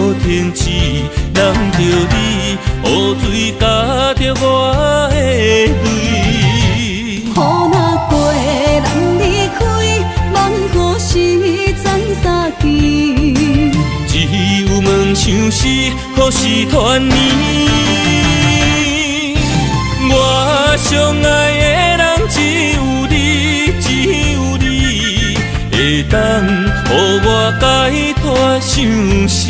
无停止，人着你，雨水加着我的泪。雨若过，人离开，望雨时怎相见？只有问相思，何时团圆？我相爱的人只有你，只有你，会当予我解脱相思。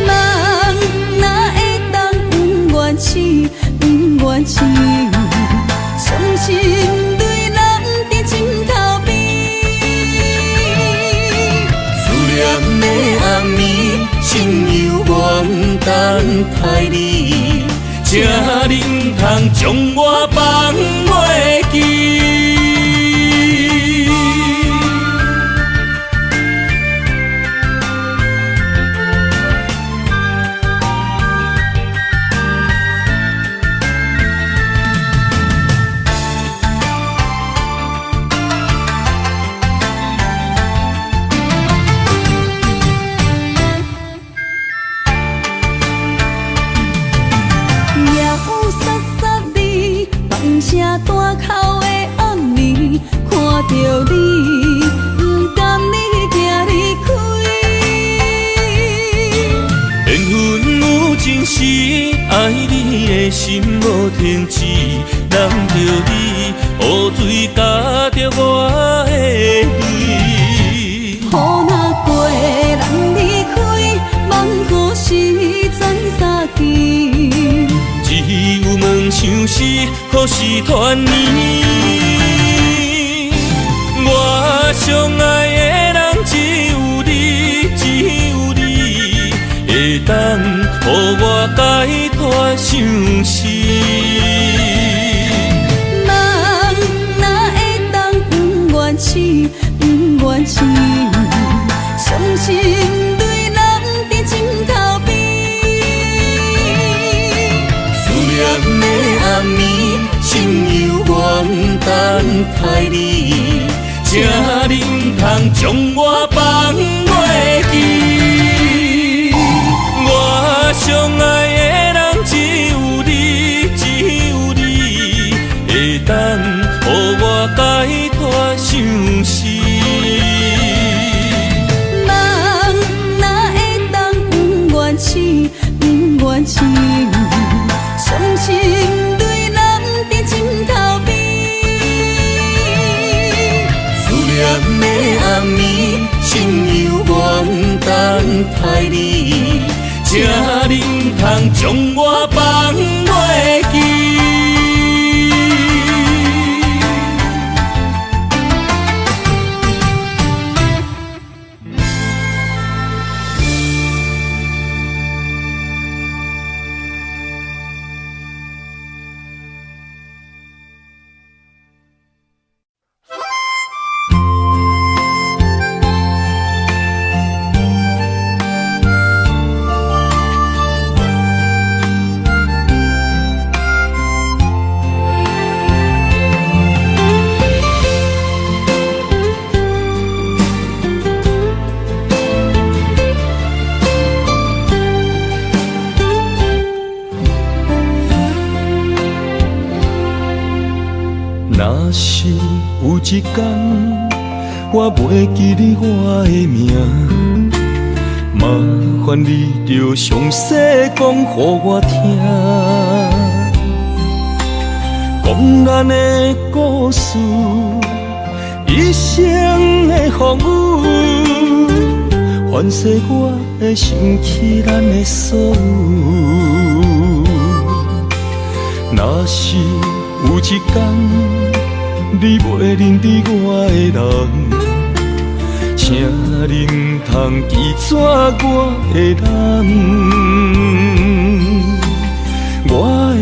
人哪会当不愿痴，不愿痴？伤心对人伫枕头边，思念的暗暝，心犹原等待你，才能通将我放袂记。声大口的暗暝，看着你，不甘你行离开。缘分有真实，爱你的心无停止，人着你，雨水加着我的泪。雨若过，人离开，望雨时怎相见？只有问相思，何时团圆？我相爱的人只有你，只有你，会当予我解脱相思。人哪会当不愿痴，不愿痴？伤心对人伫枕头边。的暗暝，心犹原等待你，才能通将我放袂记。我相爱的人只有你，只有你，会当予我解脱相思。人哪会当不愿痴，不愿痴？伤心对人伫枕头边，思念的暗暝，心犹原等待你，才能通将我放袂记。若是有一天我袂记你我的名，麻烦你着详细讲予我听，讲咱的故事，一生的风雨，反噬我会想起咱的所有。若是有一天你袂认得我的人，请恁通记住我的人。我的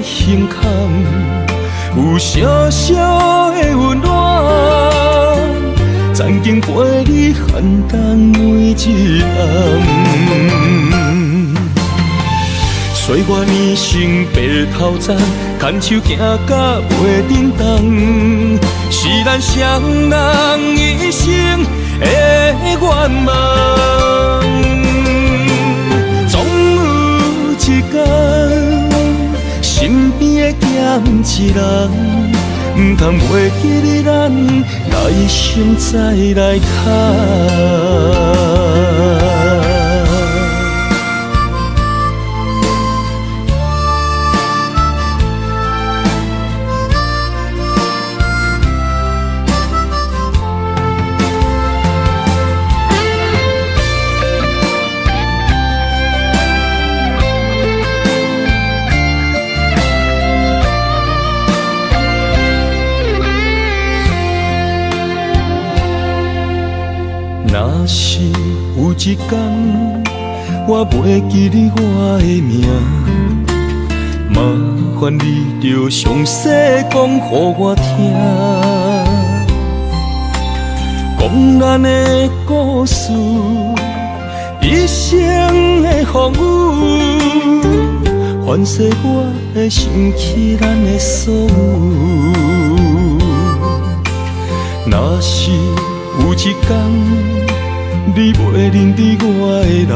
心坎有小小的温暖，曾经陪你寒冬每一暗。岁月年轻白头鬃，牵手行到袂振动，是咱双人一生的愿望。总有一天，身边的咸一人，唔通袂记得咱来生再来看。若是有一天我袂记得我的名，麻烦你着详细讲予我听，讲咱的故事，一生的风雨，反正我会想起咱的所有。若是有一天，你袂认得我的人，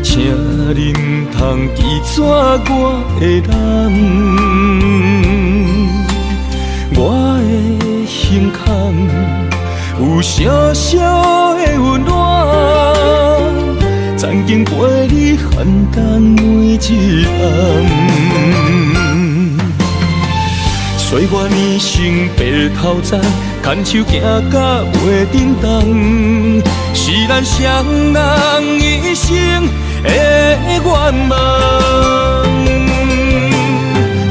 请你唔通记住我的人。我的心坎有小小的温暖，曾经陪你寒冬每一暗。岁月年成白头鬃，牵手行到袂振动，是咱双人一生的愿望。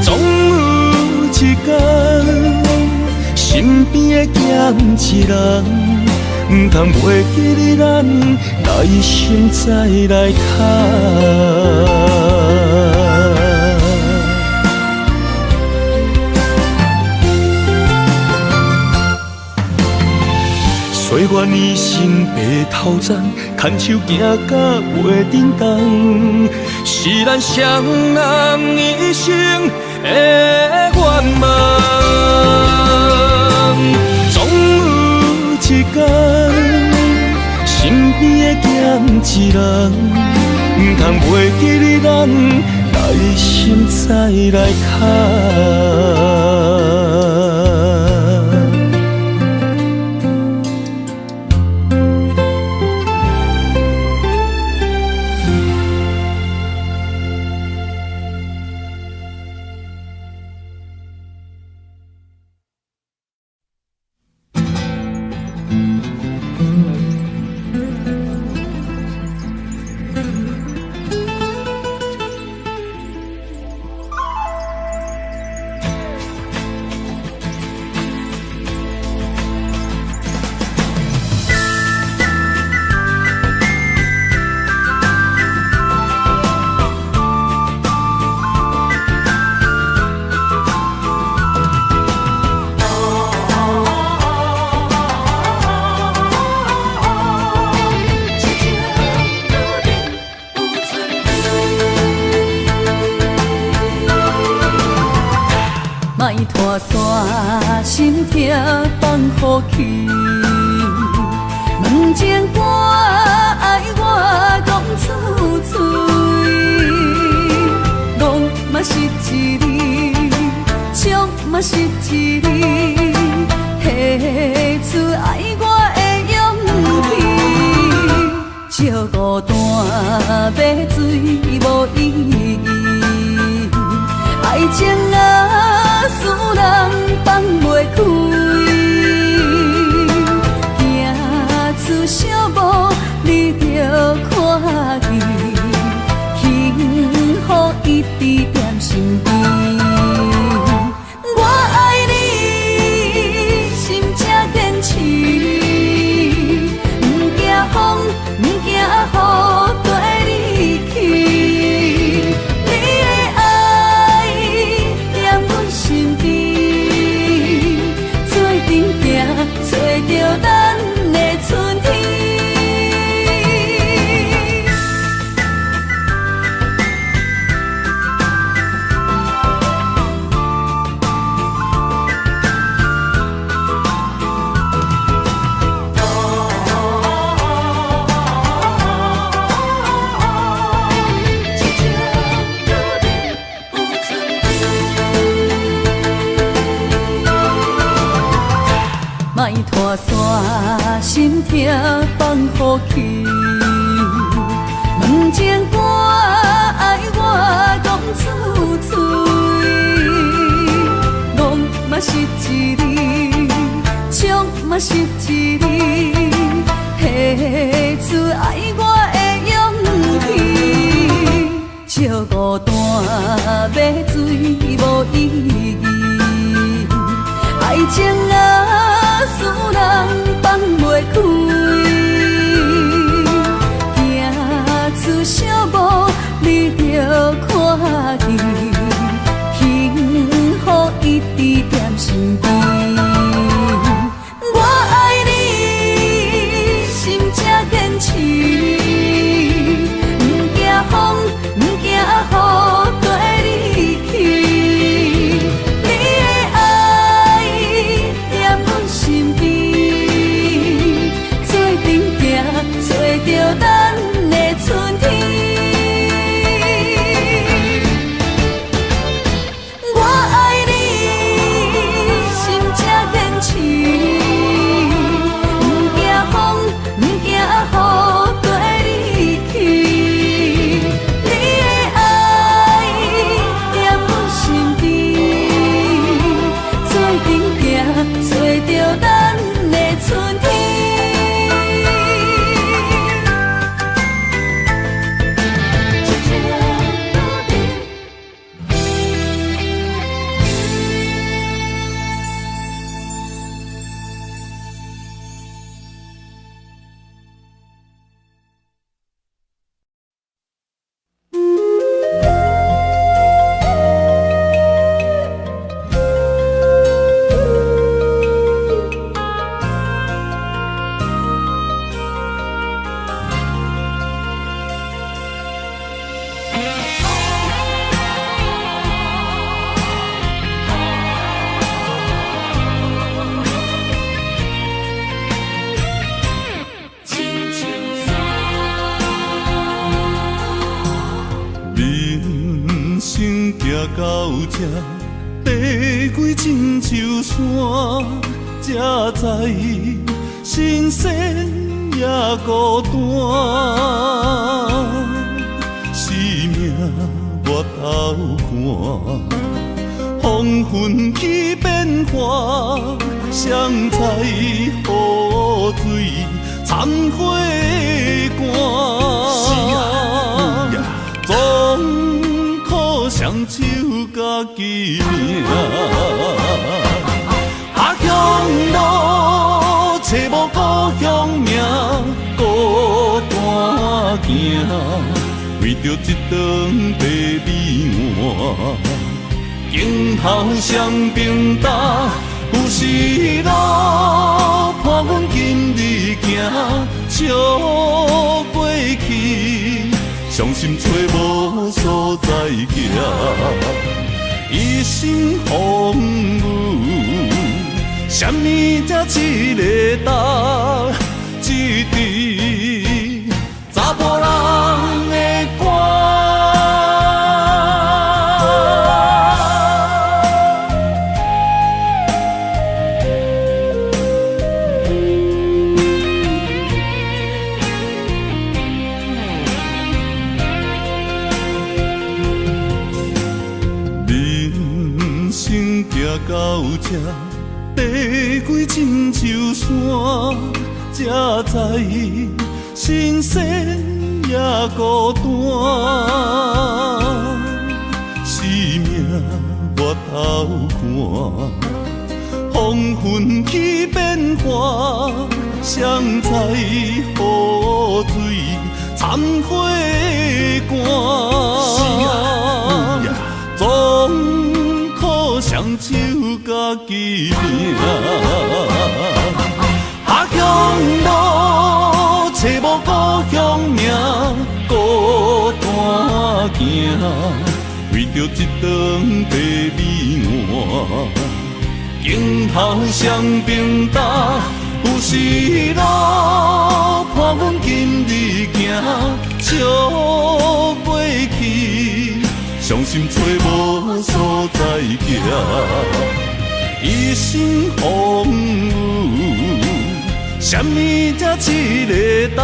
总有一天，身边的咸一人，唔通袂记得咱来生再来看。岁月年成白头鬃，牵手行到袂振动，是咱双人一生的愿望。总有一天，身边的咸一人，唔通袂记得咱来生再来看。拖山心痛放予去，问情歌爱我讲出嘴，戆嘛是一字，唱嘛是一字，提出爱我的勇气，照孤单买水无意义，爱情啊。使人放袂开，行出小步，你着看见，幸福一直踮身边。我爱你，心正坚持，不惊风，不惊雨，跟你去。身边，做阵无去。问情歌爱我讲出嘴，戆嘛是一字，唱嘛是一字，提出爱我的勇气。笑孤单要水无意义，爱情啊使人放袂开。出小步，你着看见，幸福一直踮身边。我爱你，心才坚持，不惊风，不惊雨跟你去。你的爱踮阮身边，做阵行，找着咱的春天。我爱你，心才坚持，不惊风，不惊雨跟你去。你的爱踮阮身边，做阵行，找着咱的春天。到这，爬过亲像山，才知新鲜也孤单。生命越头寒，黄昏起变化，谁知雨水掺花寒。总靠双手家己命，下乡路找无故乡名，孤单行，为着一顿白米碗，镜头双平搭，有时路伴阮今日行，笑过去。伤心找无所在行，一生风雨，什么才一个答？一支查甫人的歌。到这，爬过亲像山，才知新鲜也孤单。生命越头寒，黄昏起变化，谁知雨水掺花寒。总靠双手家己命，下乡路找无故乡名，孤单行，为着一顿白米碗，镜头双平搭，有时路伴阮今日行，笑过去。伤心找无所在行，一生风雨，什么才一个答？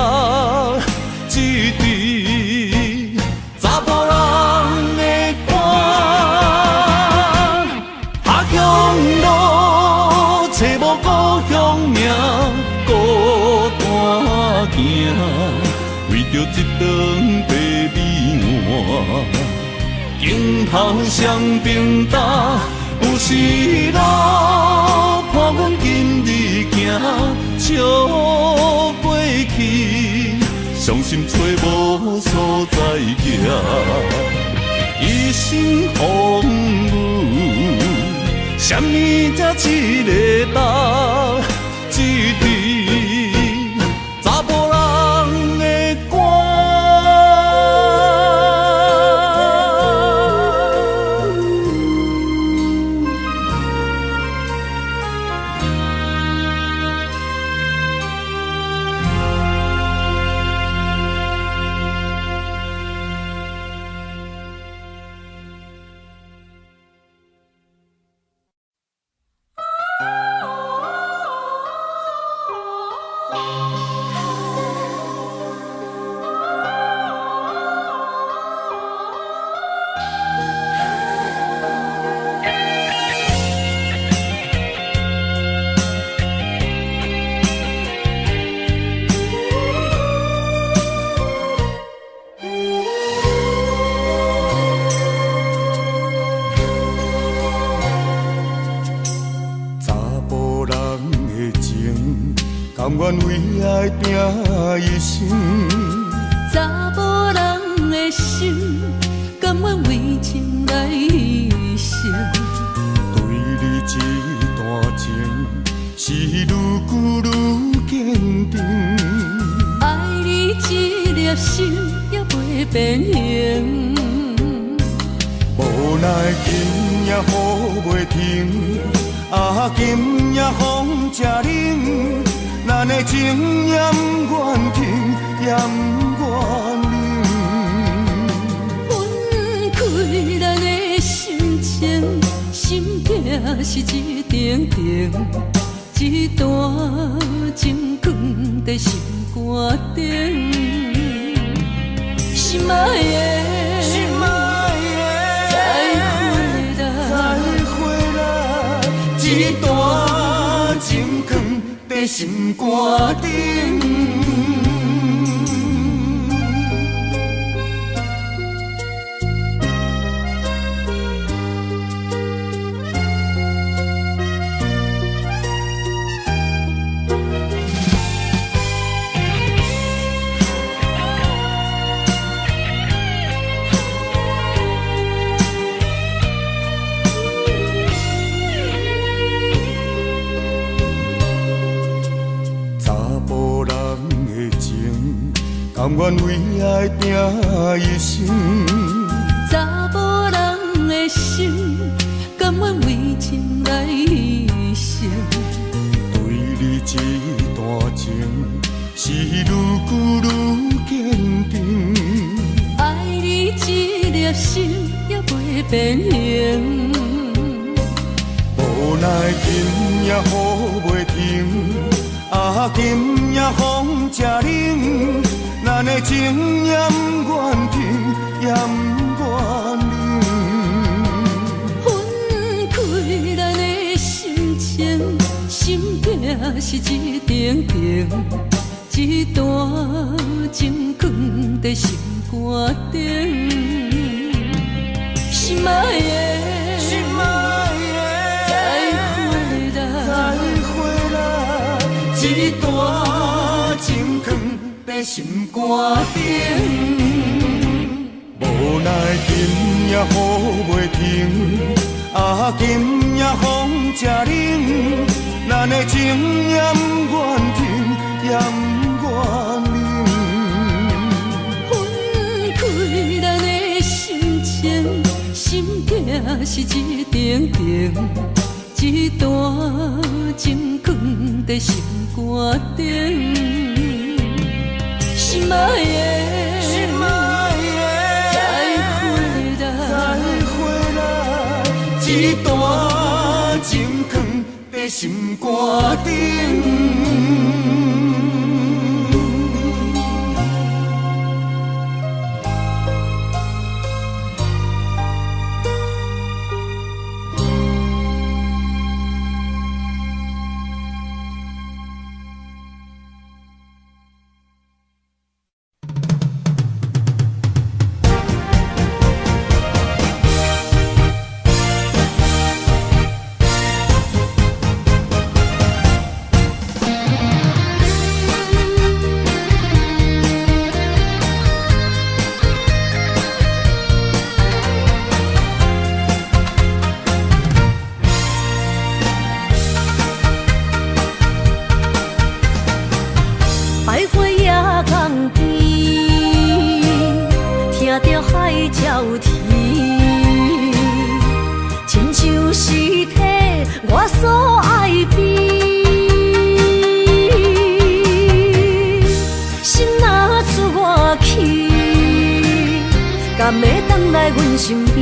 为着一顿白米碗，镜头双边搭，有时路伴阮今日行，笑过去，伤心找无所在行。一生风雨，什么才一个答？一滴查甫人的肝。甘愿为爱拼一生，查某人的心，甘愿为情来牺牲。对你这段情，是愈久愈坚定。爱你一粒心也袂变形，无奈今夜雨袂停，今夜风正冷。咱的情也不愿停，也不愿冷。分开咱的心情，心境是一定定，一段情放在心肝顶。心爱的，心爱的，再回来，一段情放在心肝顶。甘愿为爱拼一生，查某人的心，甘愿为情来牺牲。对你这段情，是愈久愈坚定。爱你一粒心也袂变形，无奈今夜雨袂停，今夜风正冷。咱的情也不愿停，也不愿冷。分开咱的心情，心境是一定定，一段情放在心肝顶。心爱的，心爱的，再回来，一段情放在心肝顶。无奈今夜雨袂停，今夜风正冷。咱的情也不愿停，也不愿冷。分开咱的心情，心境是一定定，一段情放在心肝顶。心爱的，再回来，一段情放在心肝顶。着海鸟啼，亲像是体我所爱悲。心若出我去，敢会当来阮身边？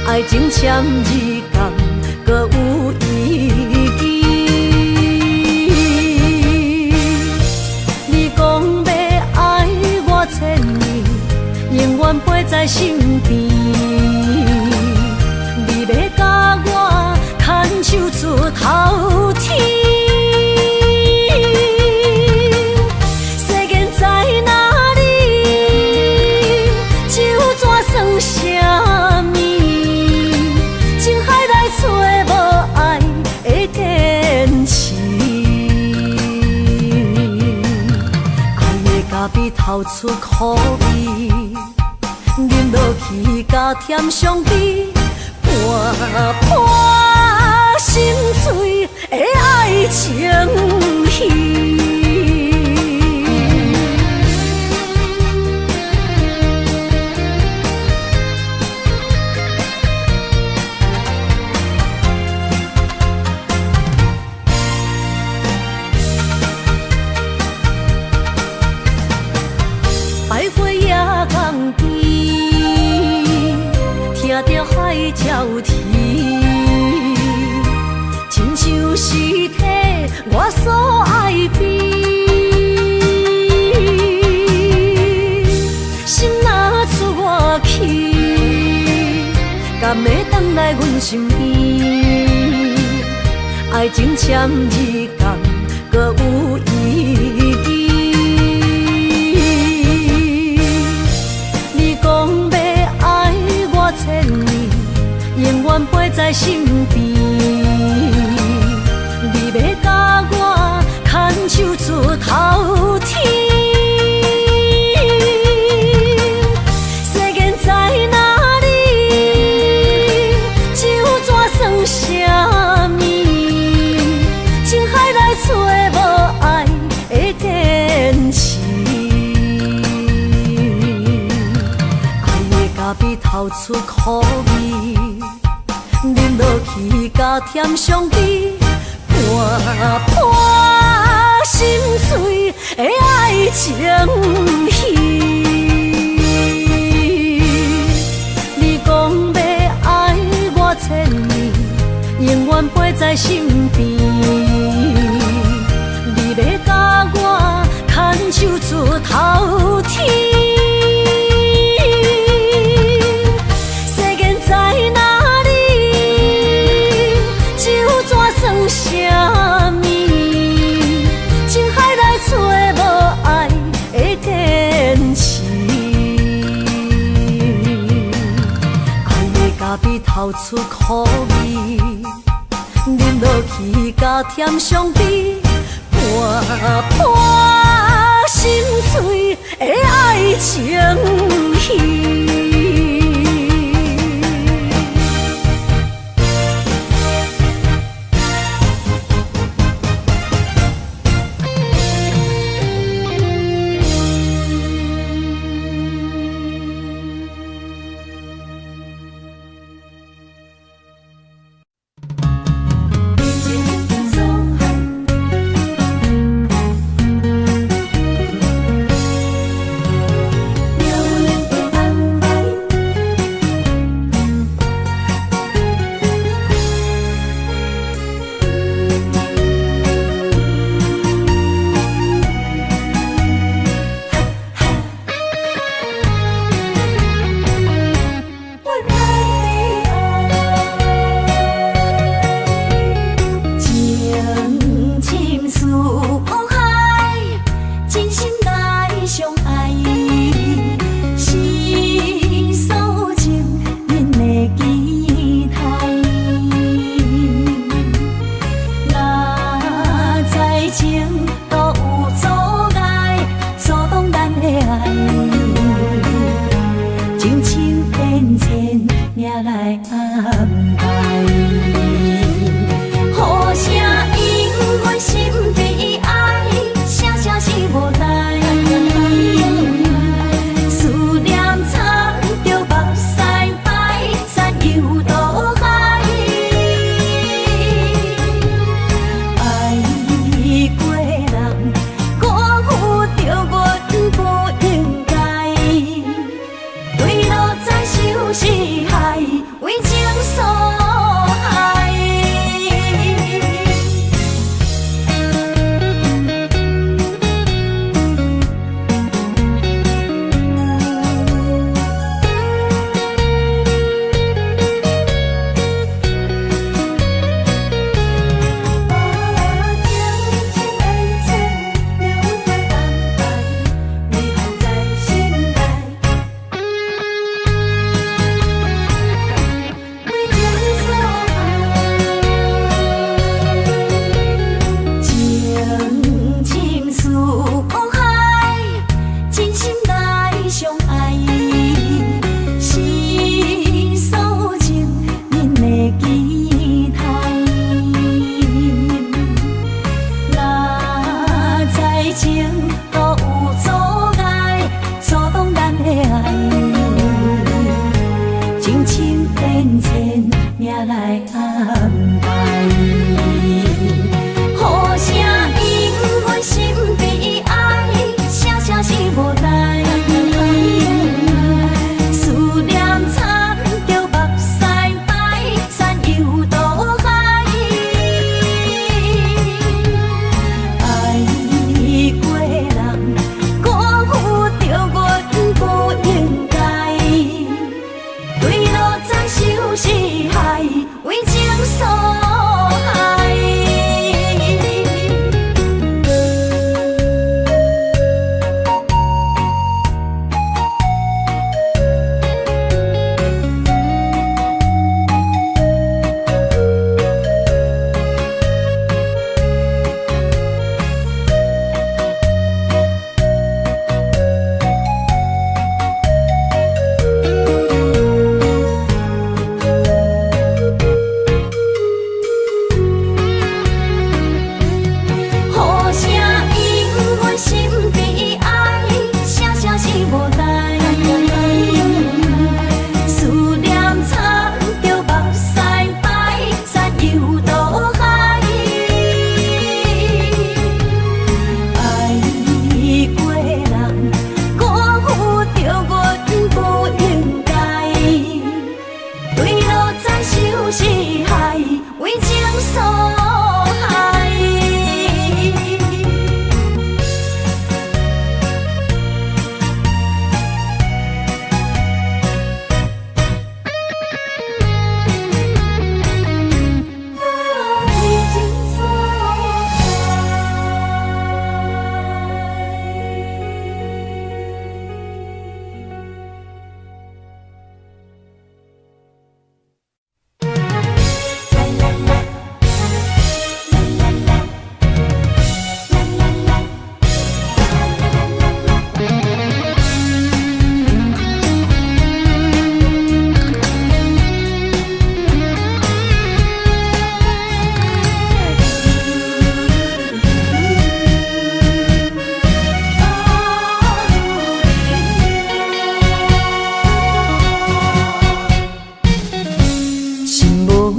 爱情签字同，搁有意义。你讲要爱我千年，永远陪在身边。你要甲我牵手出头天。世间在哪里？就怎算啥物？情海来找无爱的天使。爱的咖啡透出苦味，饮落去加甜上甜，伴伴心碎的爱情戏。百花夜港边，听着海鸟啼，亲像是体我所爱悲。心若出我去，敢会当来阮身边？爱情签字同，搁有意义。永远陪在身边，你要甲我牵手出头天。世间在哪里？就怎算啥物？情海来找无爱的天使。爱的咖啡透出苦味。饮落去加甜上甜，伴伴心碎的爱情戏。你讲要爱我千年，永远陪在身边。你要甲我牵手出头天。啥物？情海来找无爱的天使。爱的咖啡透出苦味，饮落去加甜上甜，伴伴心碎的爱情戏。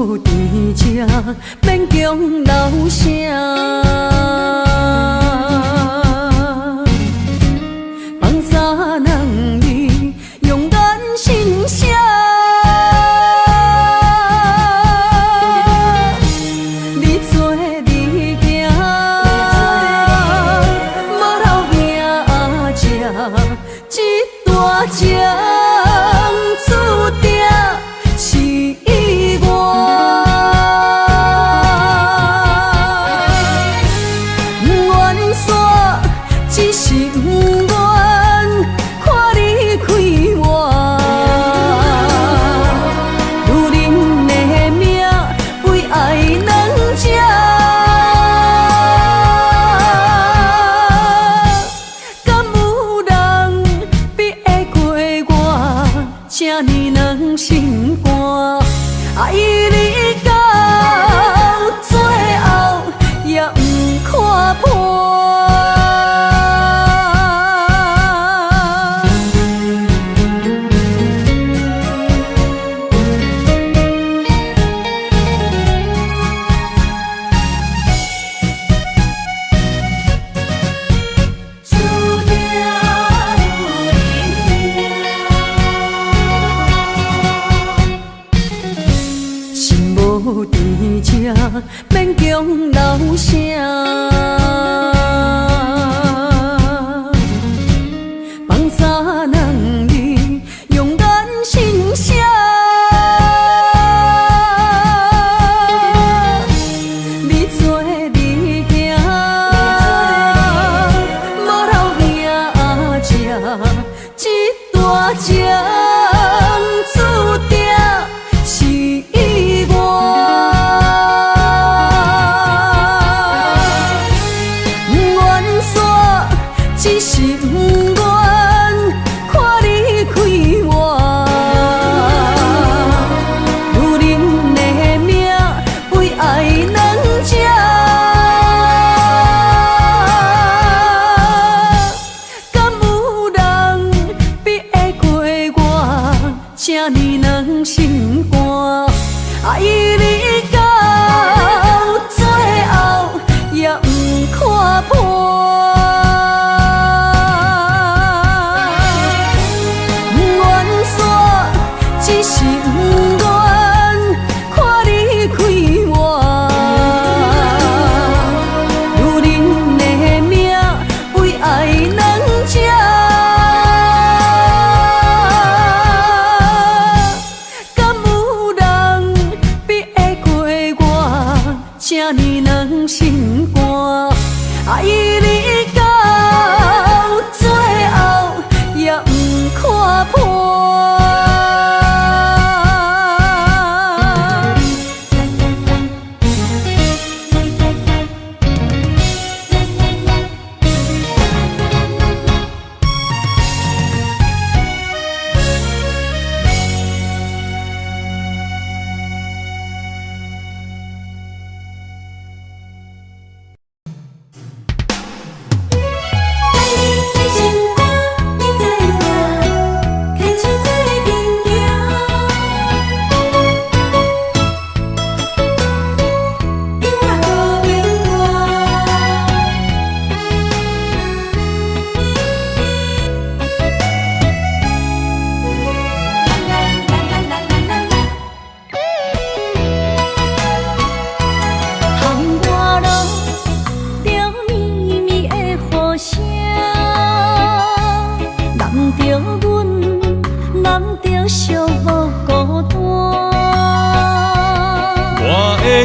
无甜吃，免强留声。放三人你勇敢心声，你做你行，无留命食，一大情注定是意外。愿煞只是不愿看你开我，女人的命为爱两只，敢有人比会过我这呢软心肝？爱你到最后也不看破。注定有你心无甜吃，免强留声。放三人你勇敢心声，你做你行，无留命食，一大情注定是意外。愿煞只是不愿看你开我，女人的命为爱两只，敢有人比会过我这呢软心肝？爱你到最后也不看破。愿煞只是不愿看你开我，女人的命为爱两只，敢有人比会过我这呢软心肝？爱你到最后也不看破。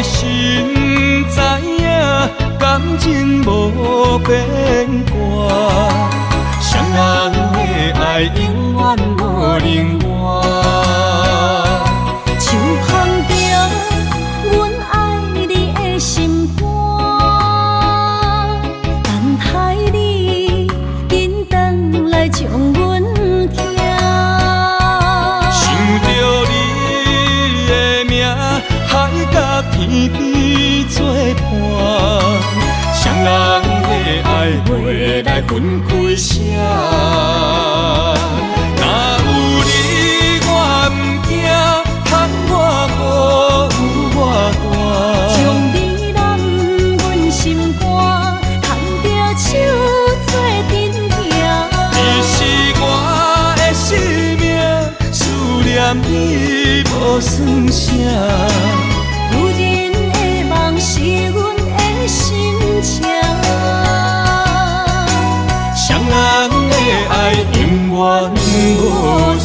心知影，感情无变卦，双人的爱永远无另外。手捧着阮爱你的心肝，等待你紧回来将阮听。想着你的名，海甲天边作伴，双人的爱袂来分开声。若有你我毋惊，通我念你无算啥。女人的梦是阮的心情，双人的爱永远无散。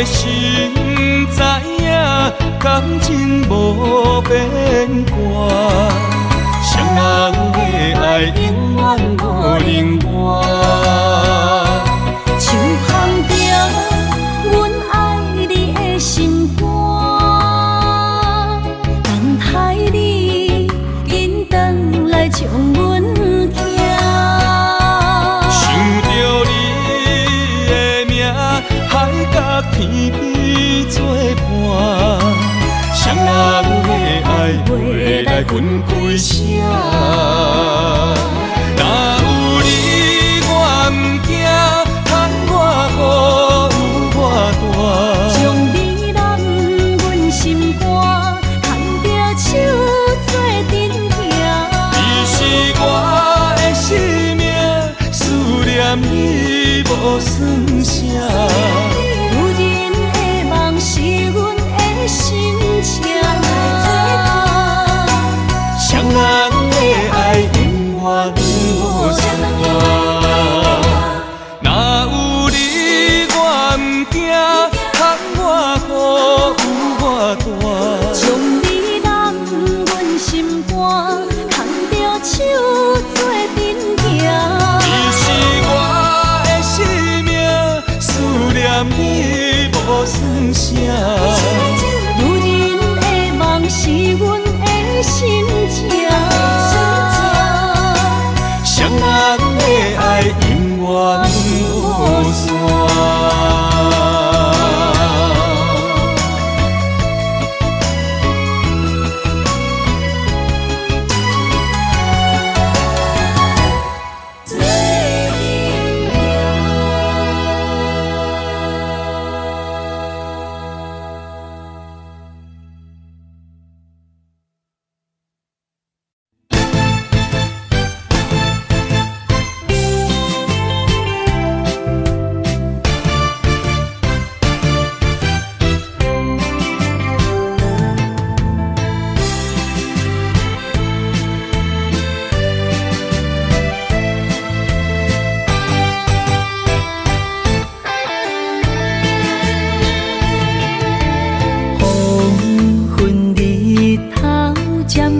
心知影，感情无变卦，双人的爱永远无冷漠。像含着阮爱你的心肝，等待你紧转来将阮惊。想着你的名，海角天边作伴，双人的爱袂来分开声。若有你我毋惊，喊我孤有我大。将你揽阮心肝，牵着手做阵行。你是我的生命，思念你无算啥。心情，双人的爱永远无散。若有你我毋惊，喊我孤有我大。将你揽阮心肝，牵着手做阵行。你是我的生命，思念你无算啥。是阮的心情，双人的爱永远无散。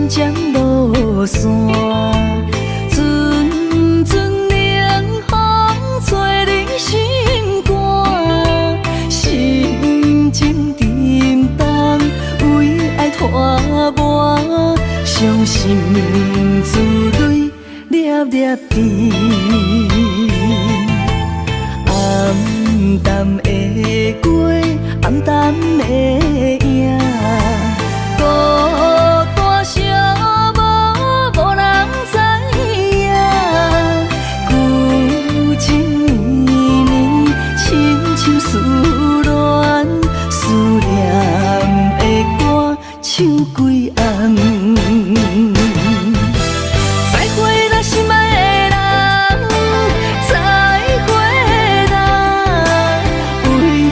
渐落山，阵阵凉风吹人心肝，心情沉重，为爱拖磨，伤心珠泪粒粒甜。暗淡的过，暗淡的影。思恋，思念的歌唱几暗。再会啦，心爱的人，再会啦，为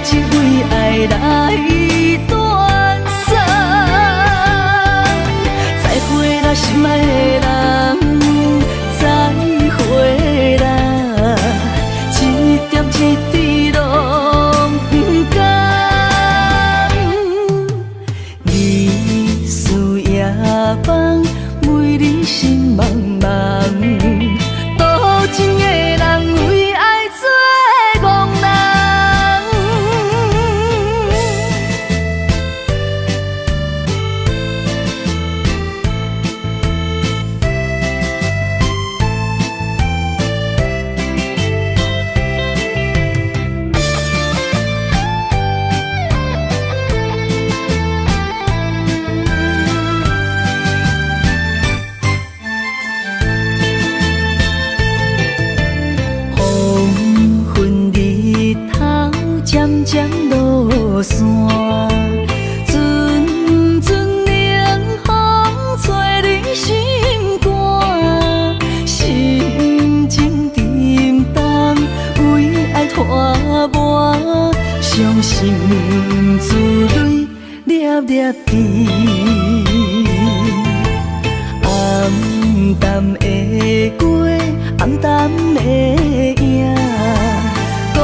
情为爱来断送。再会啦，心爱的人，再会啦，一点一滴落。放每日心茫茫，多情的人为爱做憨人。落山，阵阵凉风吹你心肝，心情沉重，为爱拖磨，伤心珠泪粒粒滴。暗淡的过，暗淡的影，孤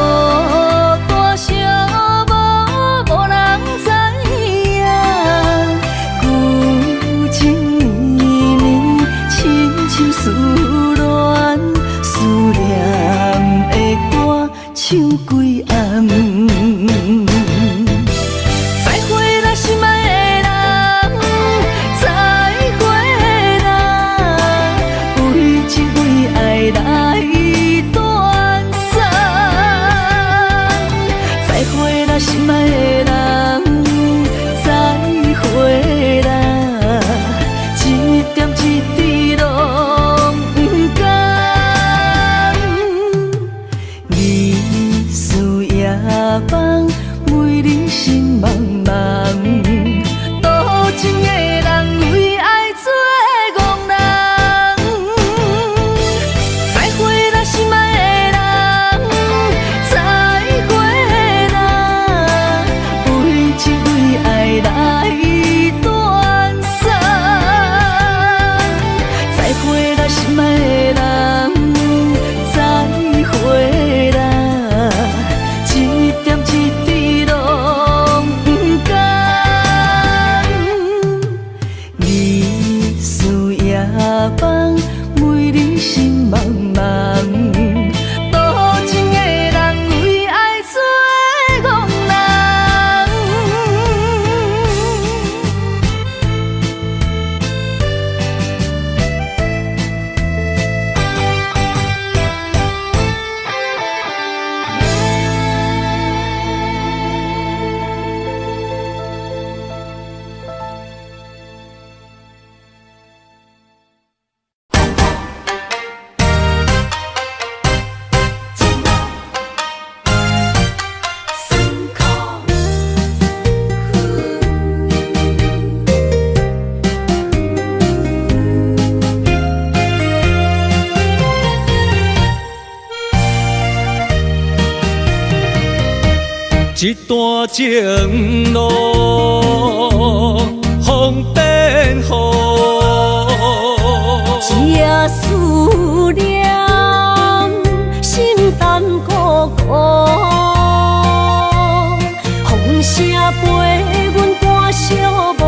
单寂寞，无人知影。旧情绵绵，深深思恋，思念的歌唱几暗。再会啦，心爱的人，再会啦，为这为爱来断送。再会啦，心爱的人，再会啦，一点一滴拢不甘。日思夜梦，为你心茫茫，多情的人为爱做憨人。再会啦，心爱的人，再会啦，为这为爱来断送。再会啦，心爱的人，再会啦，一点一滴拢不甘。日思夜梦，为你心茫茫，多情的人为爱做憨人。一段情路，风变雨，一夜思念，心淡苦苦。风声陪阮赶小步，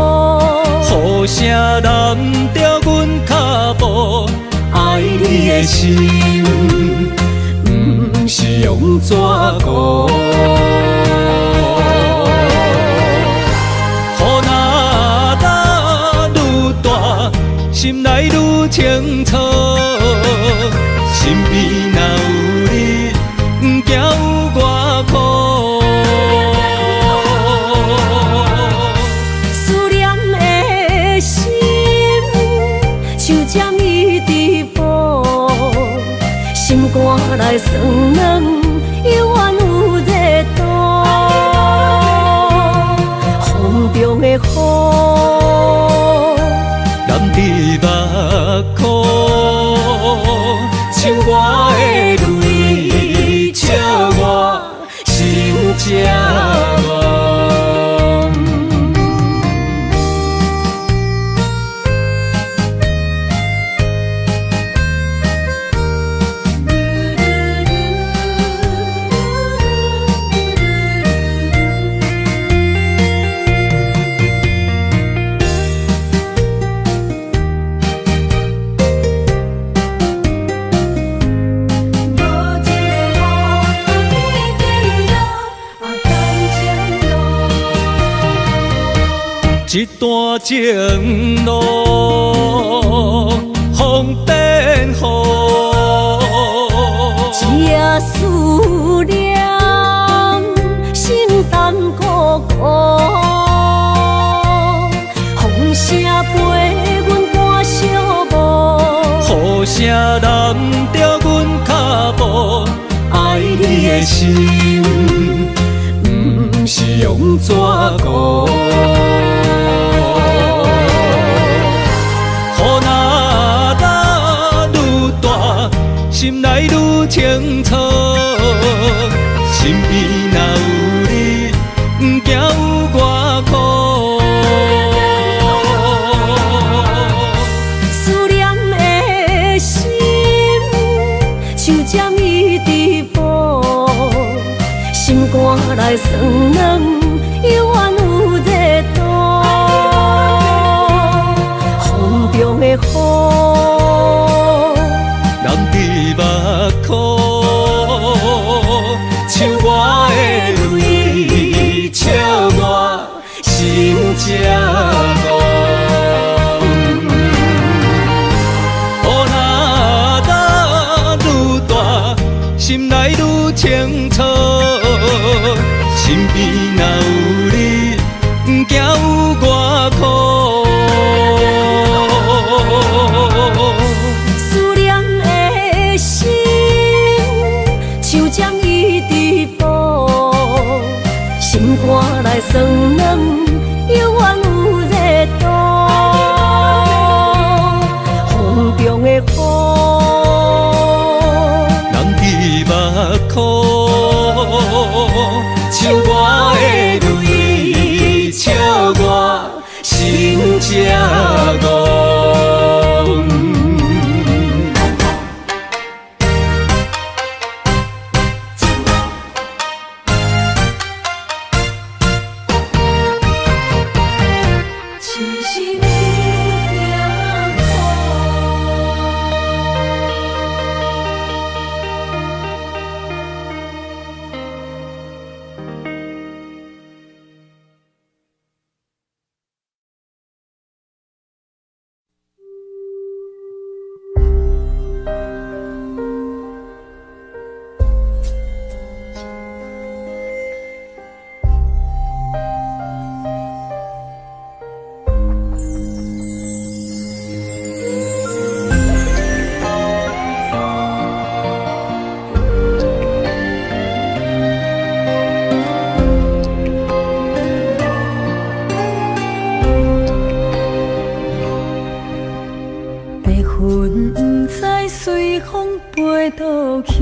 雨声淋着阮脚步，爱你的心，不是用纸糊。心内愈清楚，身边若有你，不惊有我苦。思念的心，像针一直补，心肝内酸软，犹原有热度。风中的雨，滴目眶，像我的泪，笑我心这梦。一段情路，风变雨，一夜思念，心淡苦苦。风声陪阮赶小步，雨声淋着阮脚步，爱你的心，不是用纸糊。雨若打愈大，心内愈清楚。身边若有你，不惊有我苦。思念的心，像针伊直补，心肝内酸软，犹原有热度。风中的雨，人伫目眶，像我的泪，笑我心这戆。雨若打愈大，心内愈清楚。身边若有你，不惊有我苦。思念的心，像针伊直补，心肝内酸软，犹原有热度。风中的雨，人伫目眶，像我的泪，笑我心这戆。只是你惊白云不知随风飞倒去，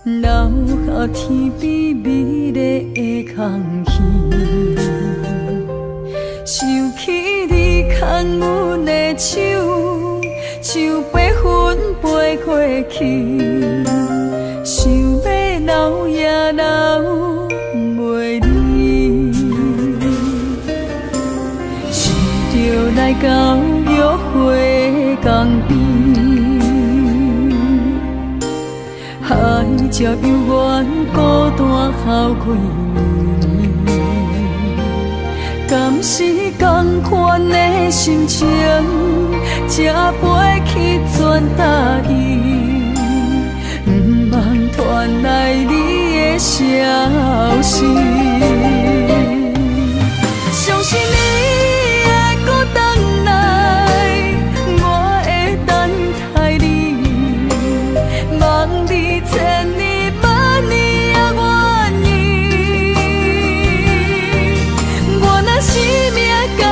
留下天边美丽的空气。想起你牵阮的手，像白云飞过去，想要留也留袂离。是着来到约会江边，海才犹原孤单好几年。敢是同款的心情，才飞去全答应，不茫传来你的消息。相信你会搁回来，我会等待你，望你千年万年也愿意。我若生命到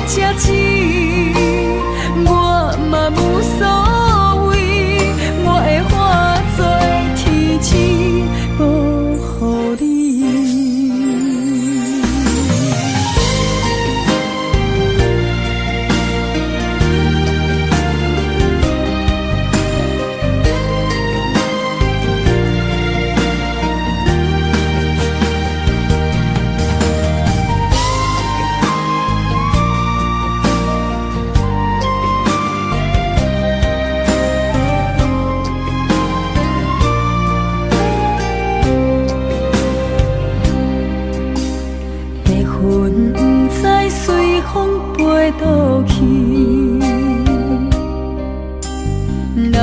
这止，我嘛无所谓，我会化作天使保护你。云不知随风飞倒去，留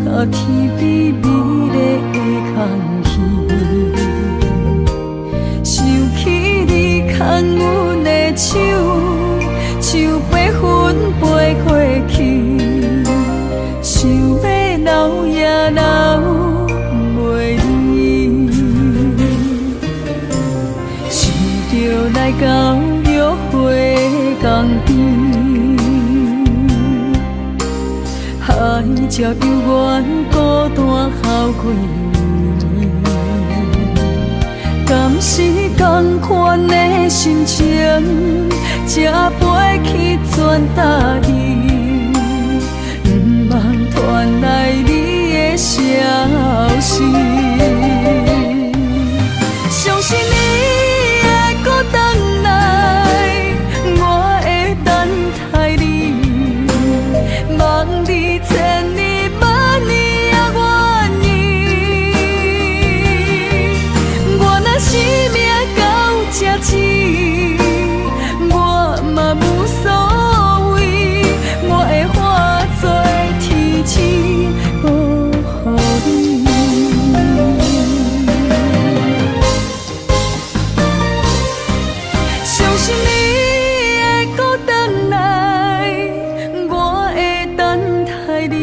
下天边美丽的空气。想起你牵阮的手，像白云飞过去，想要留也留袂离。江边，海才悠远孤单孝几年，敢是同款的心情，才飞去全答应，不茫传来你的消息。相信你会搁回来，我会等待你，望你千年万年也愿意。我若生命到这止，我嘛无所谓，我会化作天星保护你。相信你会搁回来，我会等待你，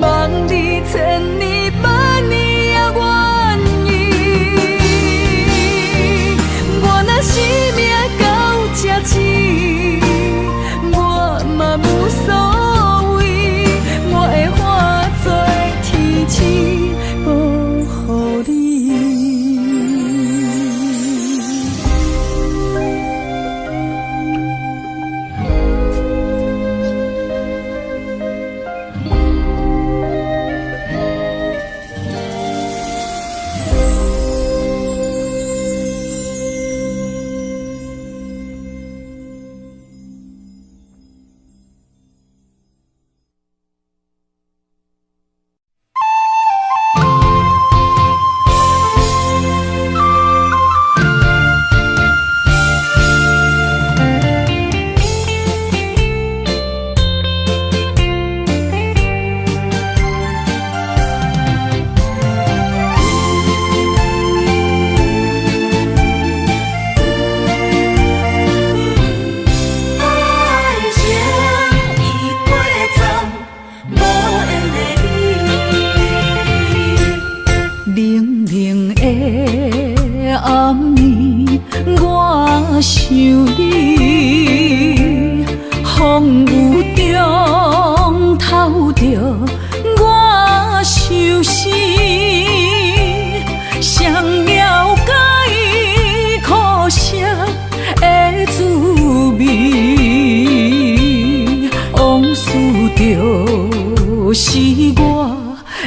望你千年万年也愿意。我若生命到这止，我嘛无所谓，我会化作天星保护你。冷冷的暗暝，我想你，风雨中透着我相思，谁了解苦涩的滋味？往事就是我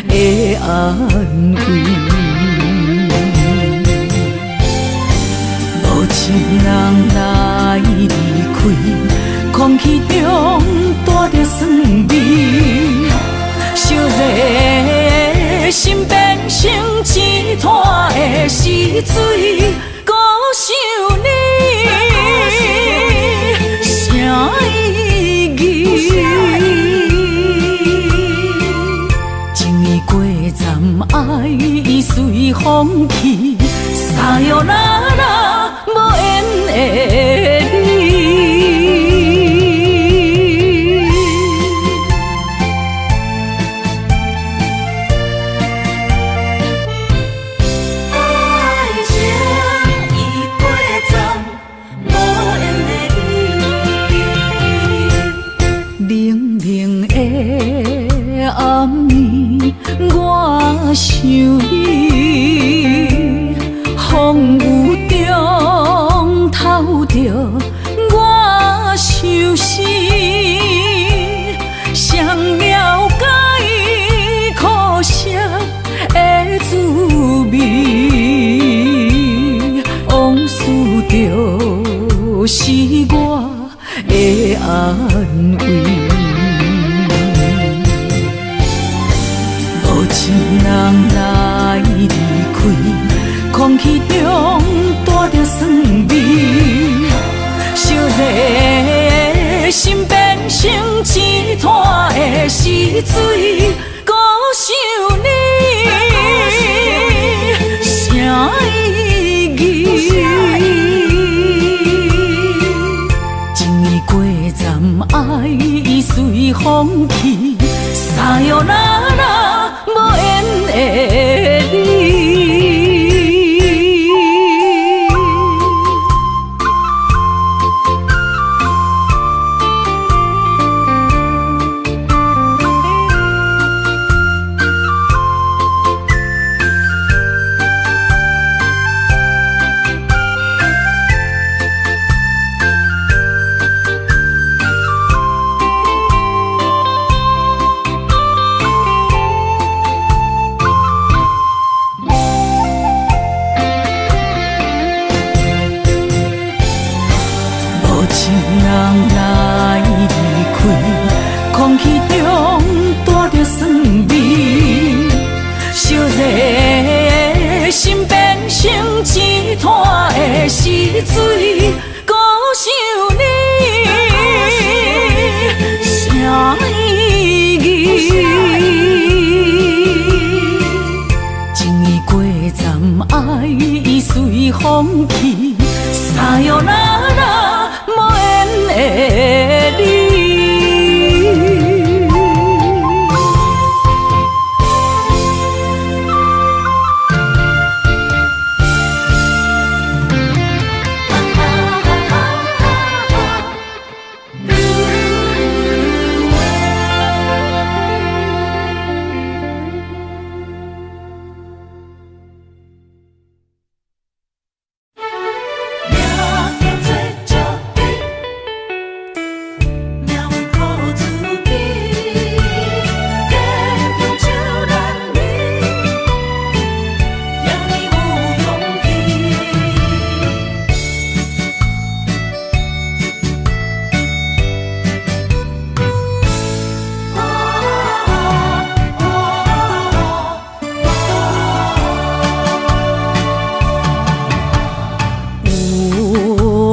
的安慰。无情人来离开，空气中带着酸味，烧热心变成一滩的死水，孤想你，啥意义？情意过站，爱已随风去，撒哟那拉无缘的你。爱情已过站，无缘的你。冷冷的暗暝，我想你，风雨中透着我相思，谁了解苦涩的滋味？往事就是我的安慰。无情人来离开，空气中带着酸味，烧热心变成一滩的死水，孤想你，啥意义？情意过站，爱已随风去，撒哟那拉无缘的你。水，故想你，啥意义？情已过站，爱已随风去，三摇啦啦，无缘的你。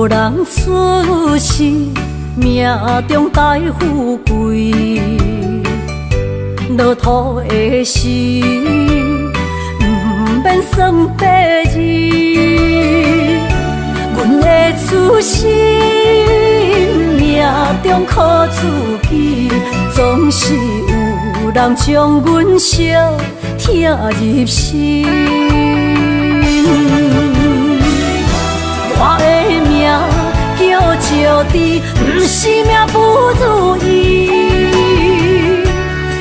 人出世，命中带富贵，落土的时，不免算白字。阮的出身，命中靠自己，总是有人将阮惜听入心。我的命叫石地，不是命不如意，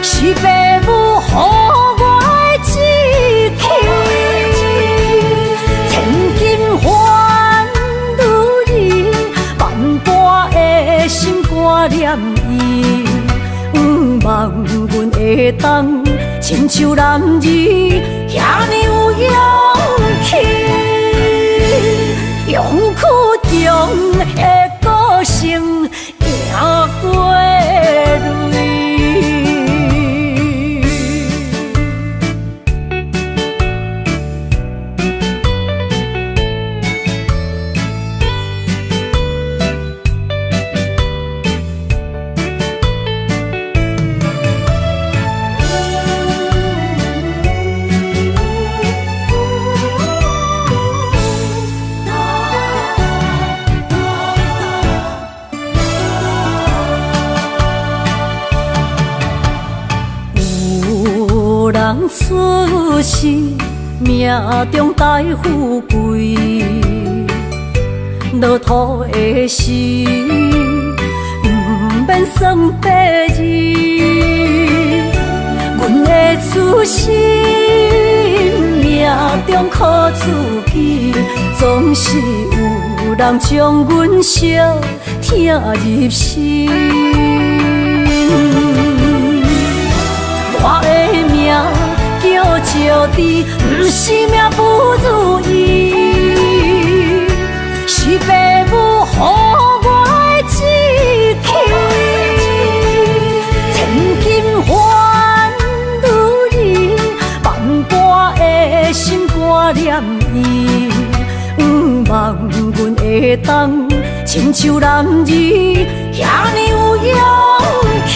是父母予我的志气。千金换如意，万般的心挂念伊，望阮会当亲像男儿遐尼有勇气。勇苦中的个性赢过泪。人出世，命中带富贵，落土的时，不免算白字。阮的出身，命中靠自己，总是有人将阮惜听入心。我的命叫石地，不是命不如意，是父母予我的志气。千金换如意，万般的心挂念伊，望阮会当亲像男儿遐尼有勇气。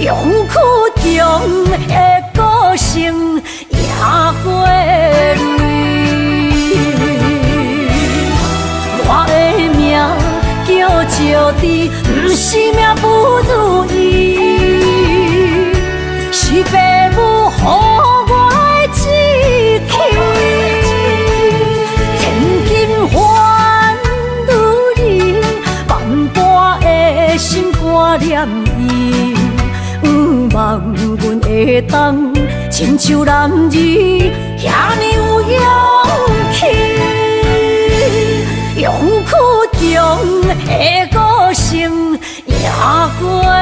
勇苦中的个性赢过泪。我的命叫石地，不是命不如意，是父母予我的志气。千金换如意，万般的心挂念伊。望阮会当亲像男儿遐尼有勇气，勇苦中的个性赢过泪。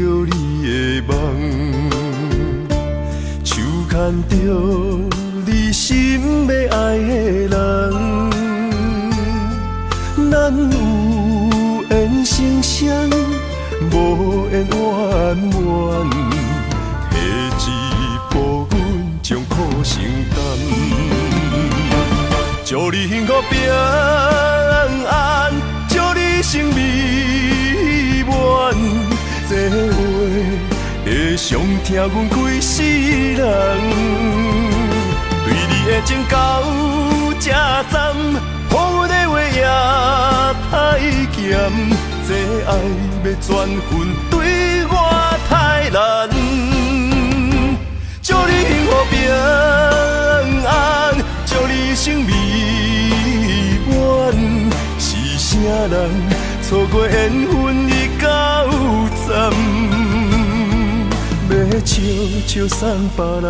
你的梦，手牵着你心要爱的人，咱有缘成双，无缘圆满，提一步阮将苦承担，祝你幸福平安，祝你生美满，这话会伤疼阮规世人，对你的情到这站，好的话也太咸，这爱要转分对我太难，祝你幸福平安，祝你生美满，是啥人错过缘分已到站，要笑笑送别人，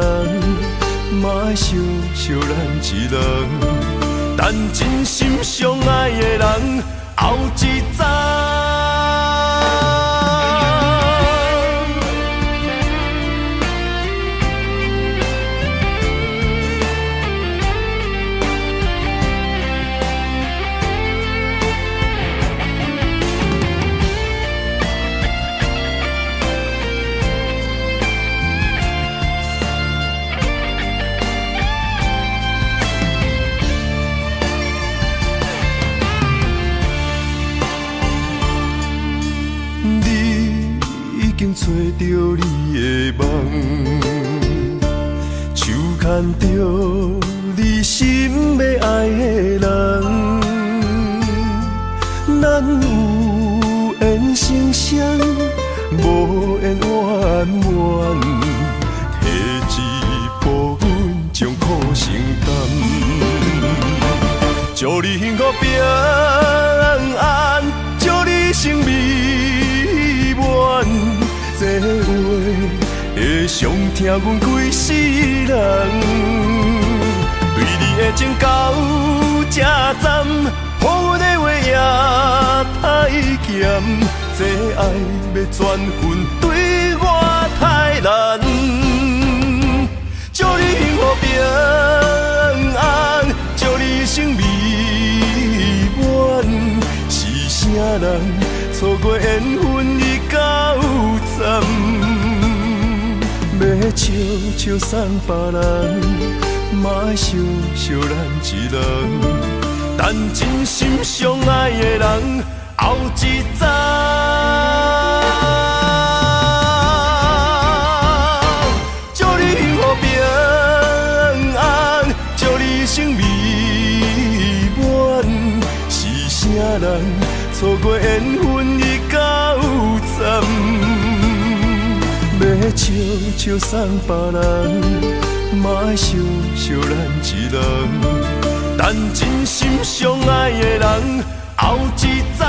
嘛爱笑笑咱一人，但真心相爱的人后一站。找着你的梦，手牵着你心要爱的人，咱有缘成双，无缘圆满，提一步阮将苦承担，祝你幸福平安，祝你生美满，这话会伤疼阮规世人，对你的情到这站，好的话也太咸，这爱要转分对我太难，祝你幸福平安，祝你生美满，是啥人错过缘分已到站，要笑笑送别人，嘛爱笑笑咱一人，但真心相爱的人后一站。祝你幸福平安，祝你生美满，是啥人错过缘分已到站，要笑笑送别人，嘛爱笑笑咱一人，但真心相爱的人后一站。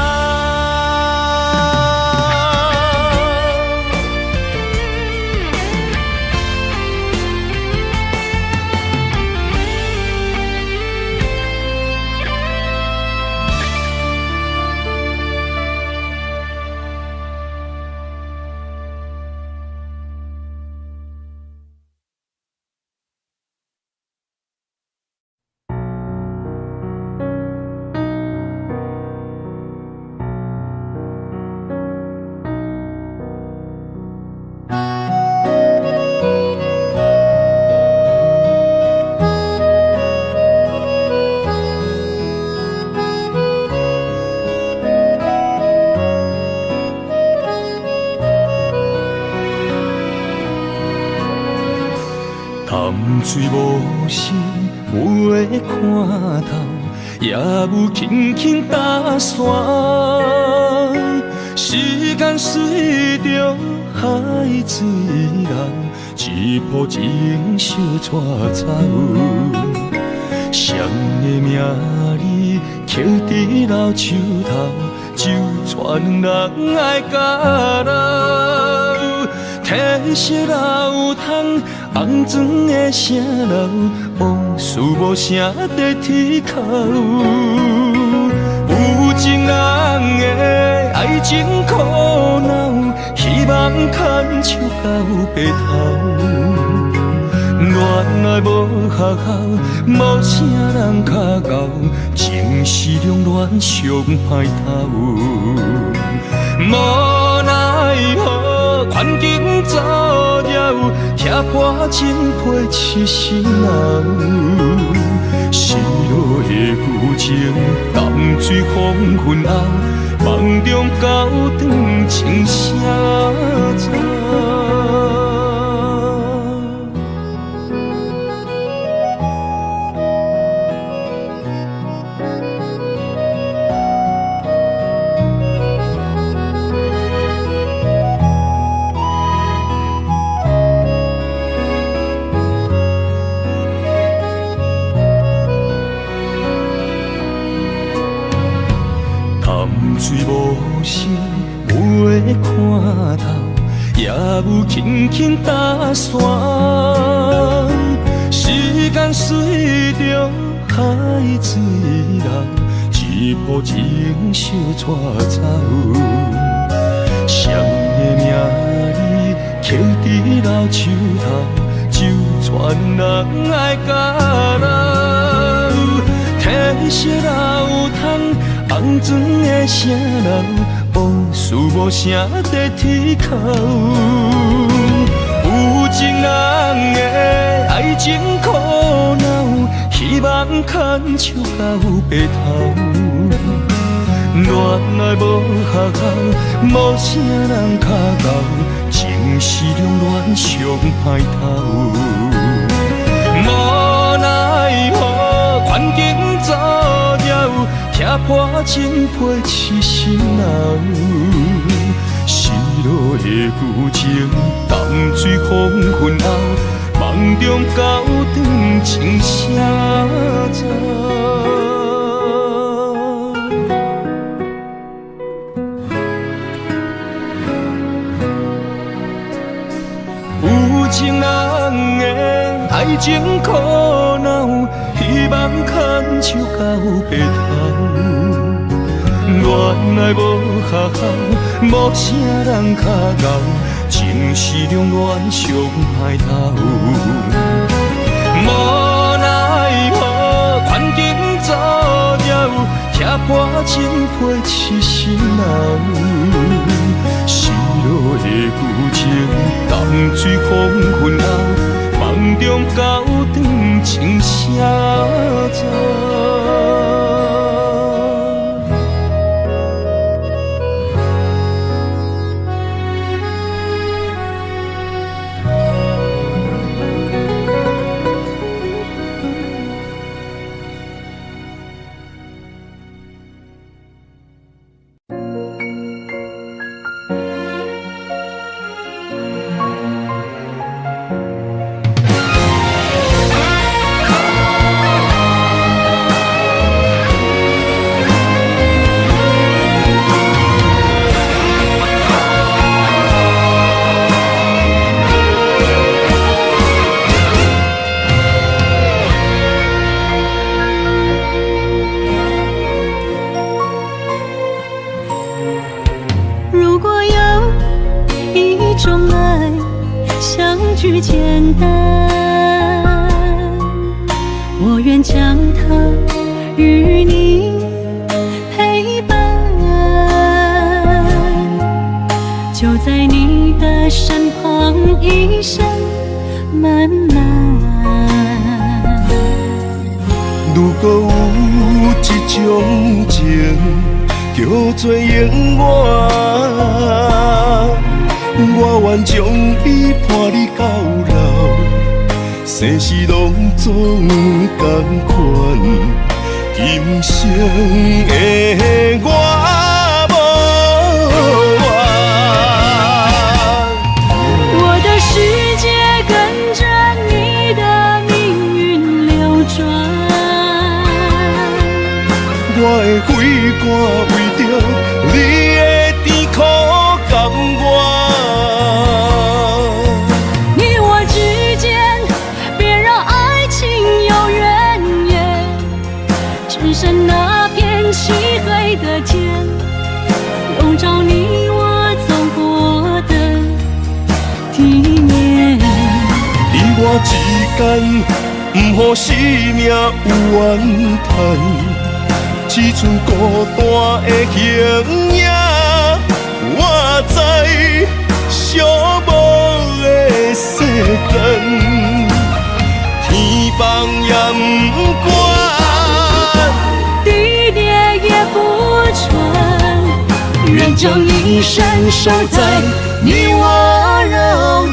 潭水无声，有的看透，也有轻轻打散。时间随着海水流，一步情相带走。谁的名字刻在老树头，就全人爱甲老。褪色老窗，红砖的城楼，往事无声在天口。有情人的爱情苦恼，希望牵手到白头。恋爱无学校，无啥人卡咬，情是两恋上歹头。无奈何，环境造谣，拆破真配痴心人。失落的旧情，淡水黄昏后，梦中高长情啥走。水无声，袂看透，也有轻轻打散。时间随着海水流，一步情相带走。谁的名字刻在老树头，就全人爱甲人。褪色老窗。红砖的城楼，无事无声在天口。有情人的爱情苦恼，希望牵手到白头。恋爱无学校，无啥人卡咬，情是两恋上歹头。无奈何，环境造谣。拆破真配痴心人，失落的旧情，淡水黄昏后，梦中高长情啥走？有情人的爱情苦恼，希望牵手到白头。恋爱无学校，无啥人卡咬，情是两恋上歹头。无奈何，环境造谣，拆破真配痴心人。失落的旧情，淡水黄昏后，梦中高长情啥走？简单，我愿将它与你陪伴，就在你的身旁，一生漫漫。如果有一种情叫做永远，我愿将伊伴你到老，生死拢总同款。今生的我无怨，我的世界跟着你的命运流转，我的血汗为着你的甜苦甘愿。只剩那片漆黑的天，笼罩一天不予生命有怨叹，只剩孤单的形影。我知寂寞的世间，天放也不管，地裂也不穿，愿将一生守在你我肉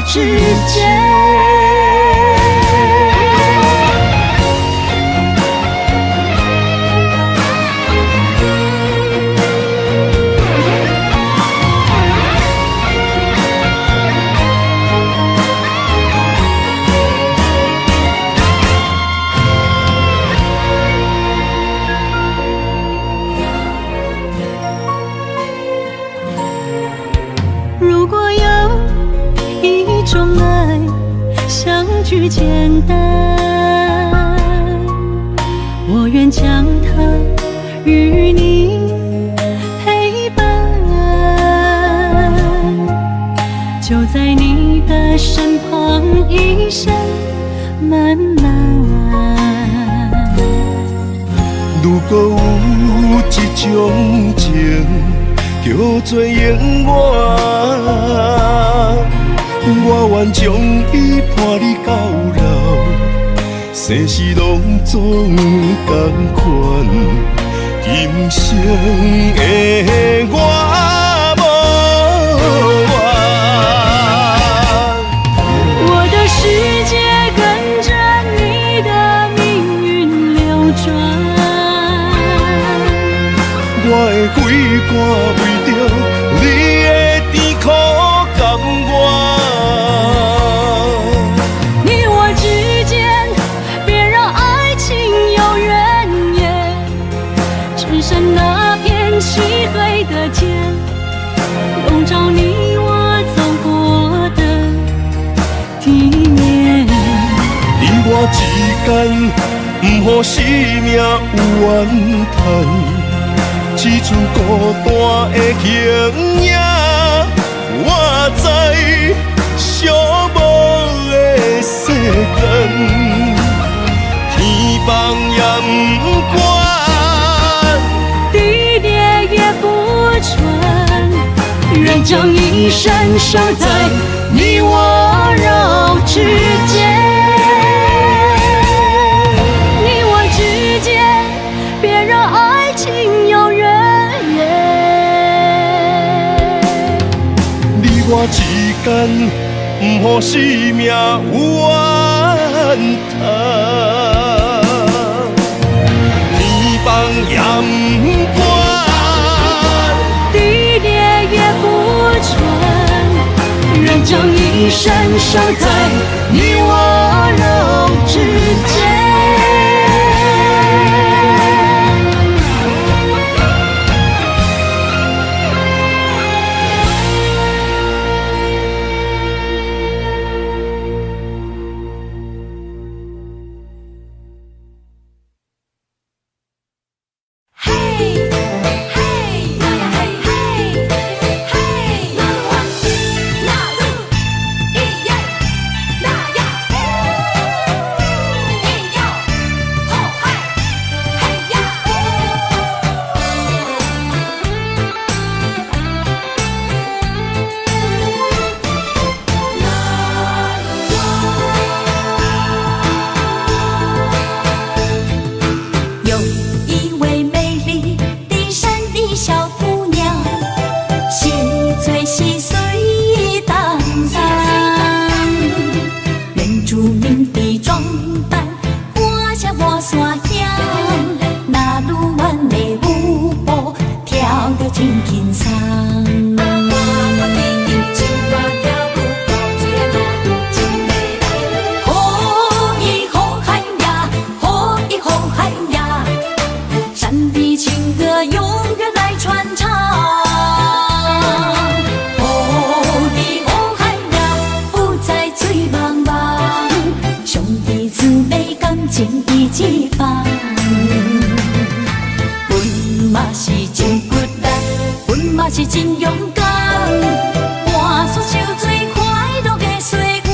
之间。如果有一种爱，相聚简单，我愿将它与你陪伴，就在你的身旁，一生漫漫。如果有一种情，叫做永远，我愿将伊伴你到老，生死拢总同款。今生的我无怨，我的世界跟着你的命运流转。我的肺肝为着你的甜苦甘愿。你我之间，别让爱情有怨言，只剩那片漆黑的街，笼罩你我走过的地面。你我之间，不予生命有怨叹。只剩孤单的形影，我知寂寞的世间，天放也不管，地裂也不穿，愿将一生守在你我肉之间。你我之间，别让爱情有怨言。你我之间，不予生命有怨叹，天放也不管，地裂也不穿，愿将一生守在你我肉之间。是真勇敢，换出受最快乐的岁月。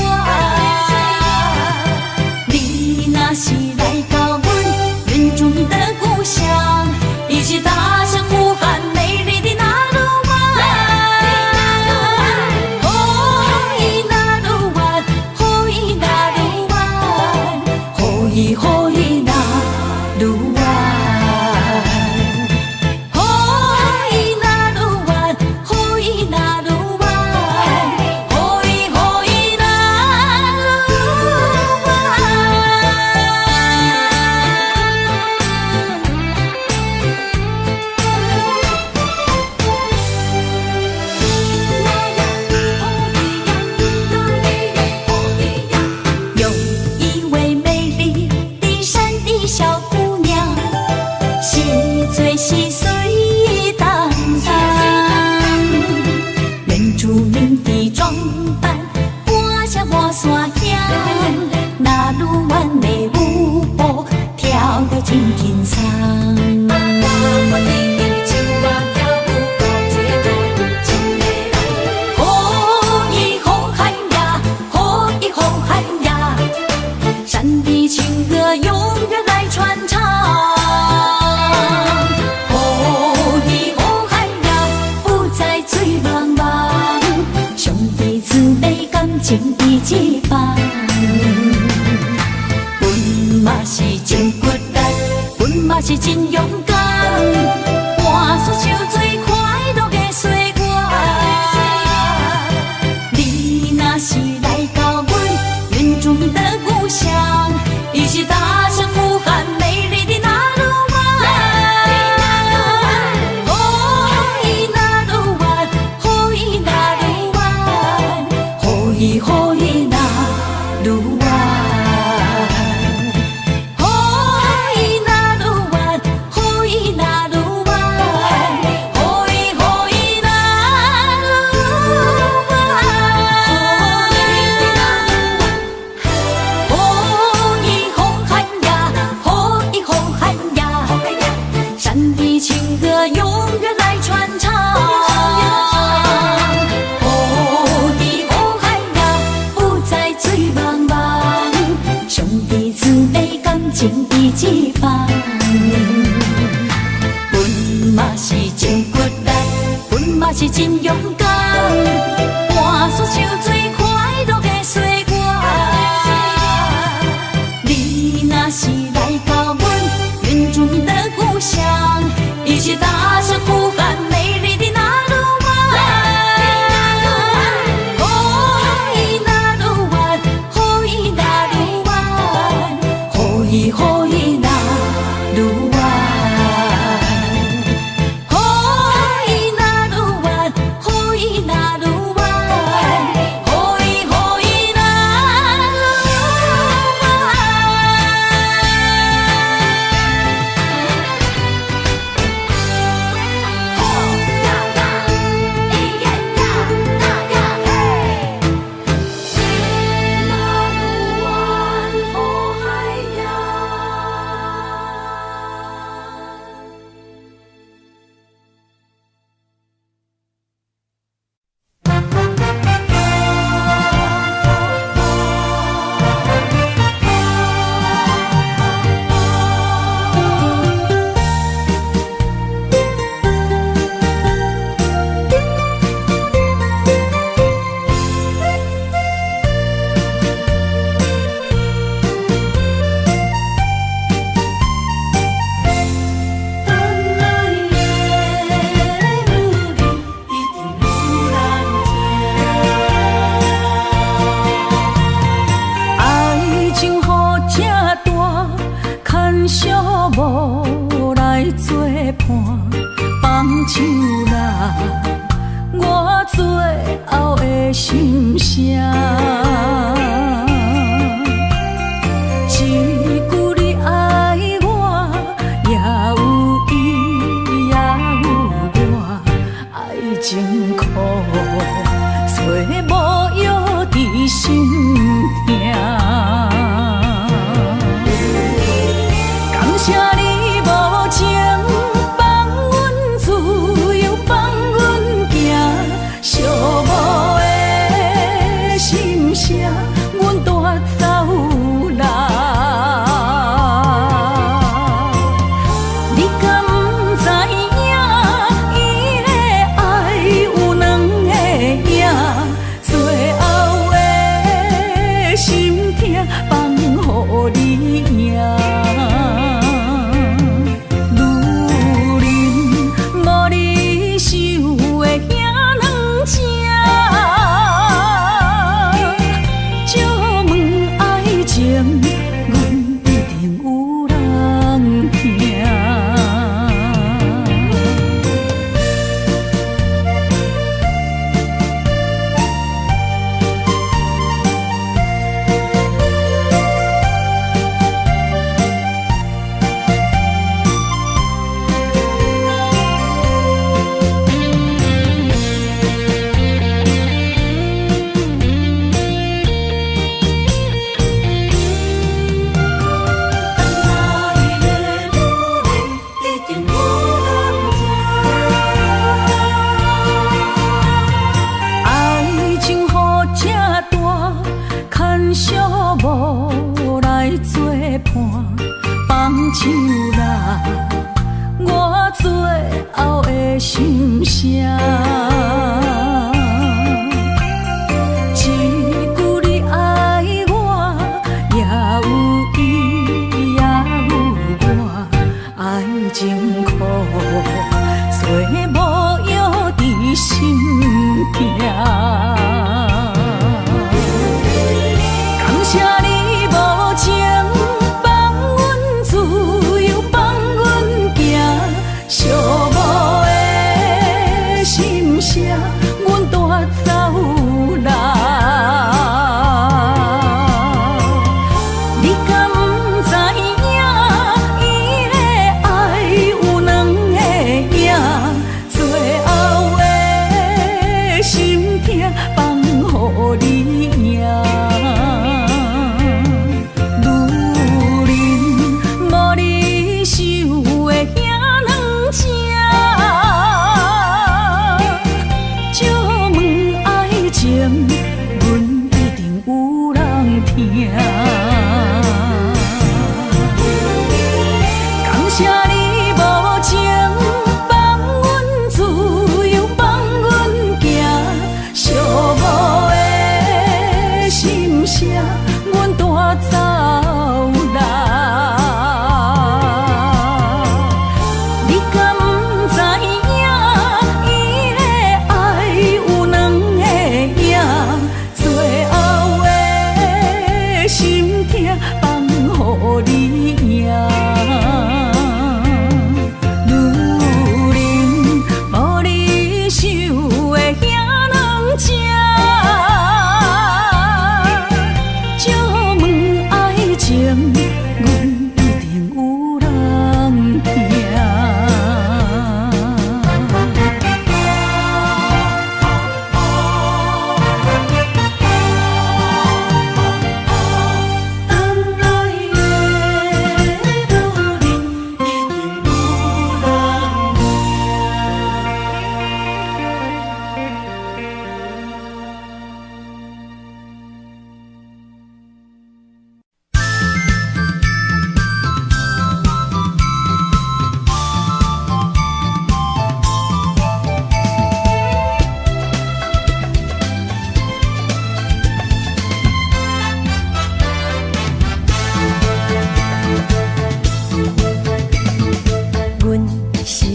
真轻松。我天天唱歌跳舞，到这个真的来。好一好汉呀，好一好汉呀，山的情歌永远来传唱。好一好汉呀，不再醉茫茫，兄弟姊妹感情一起放。嘛是真骨力，阮嘛是真勇敢，换出手最快乐的岁月。你若是来到阮原住民的故乡，一起踏上呼喊美丽的那鲁湾。哦，伊那鲁湾，哦，伊那鲁湾，哦，伊哦伊那鲁湾。情一起放，阮嘛是真骨力，阮嘛是真勇敢，换出手最快乐的岁月。你若是来到阮原住民的故乡，一起大声呼喊美丽的那鲁湾。哦，伊那鲁湾，哦，伊那鲁湾，哦，伊哦伊那鲁湾，哦，伊那鲁湾，哦，伊那鲁湾，哦，伊哦伊那心声，一句你爱我，也有伊也有我，爱情苦，找无药伫心痛。感谢你无情放阮自由，放阮行，寂寞的心声，阮。唱啦，我最后的心声。一句你爱我，也有伊，也有我，爱情苦，做无药伫心痛。感谢你无情放阮自由，放阮行，寂寞的心声，阮带走啦。你敢不知影，伊的爱有两个影，最后的心痛放予你赢。感谢你无情放阮自由，放阮行，寂寞的心声，阮带走啦。你敢不知影，伊的爱有两个影，最后的心痛放予你赢。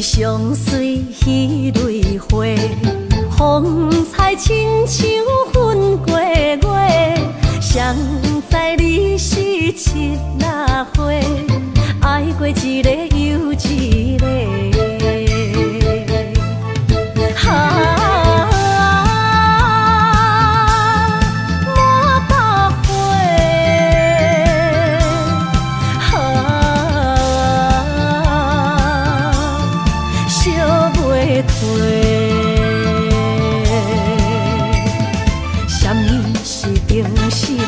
相随彼蕊花，风采亲像云过月。谁知你是七拉花，爱过一个又一个。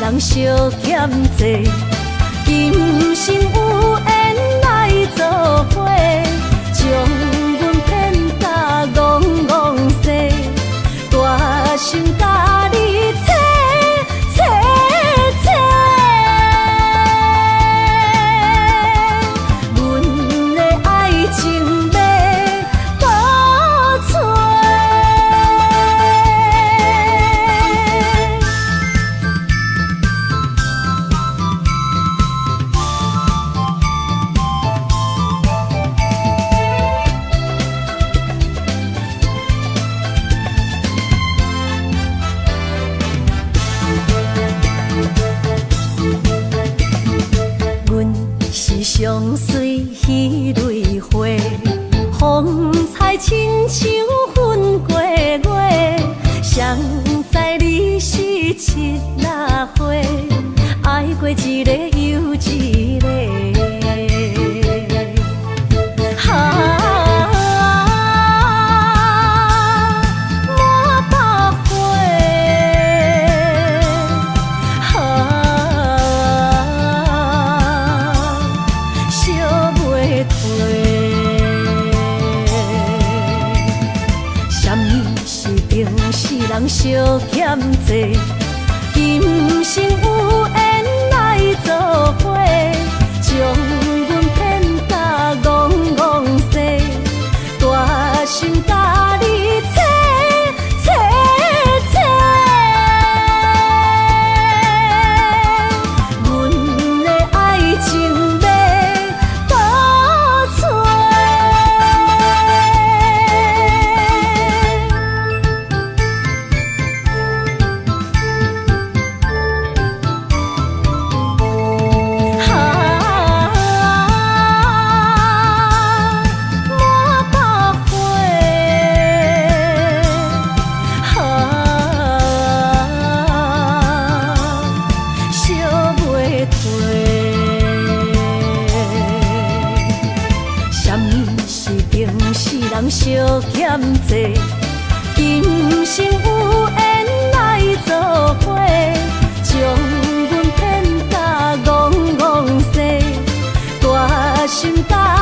人相欠债，今生有缘来作伙，将阮骗甲戆戆西，大心甲你切切切，阮的爱情要倒找。相随彼蕊花，风采亲像云过月。谁知你是七拉花，爱过一个又一个。人相欠债，今生有缘来作伙，将阮骗人相欠债，今生有缘来做伙，将阮骗甲戆戆西，大心大。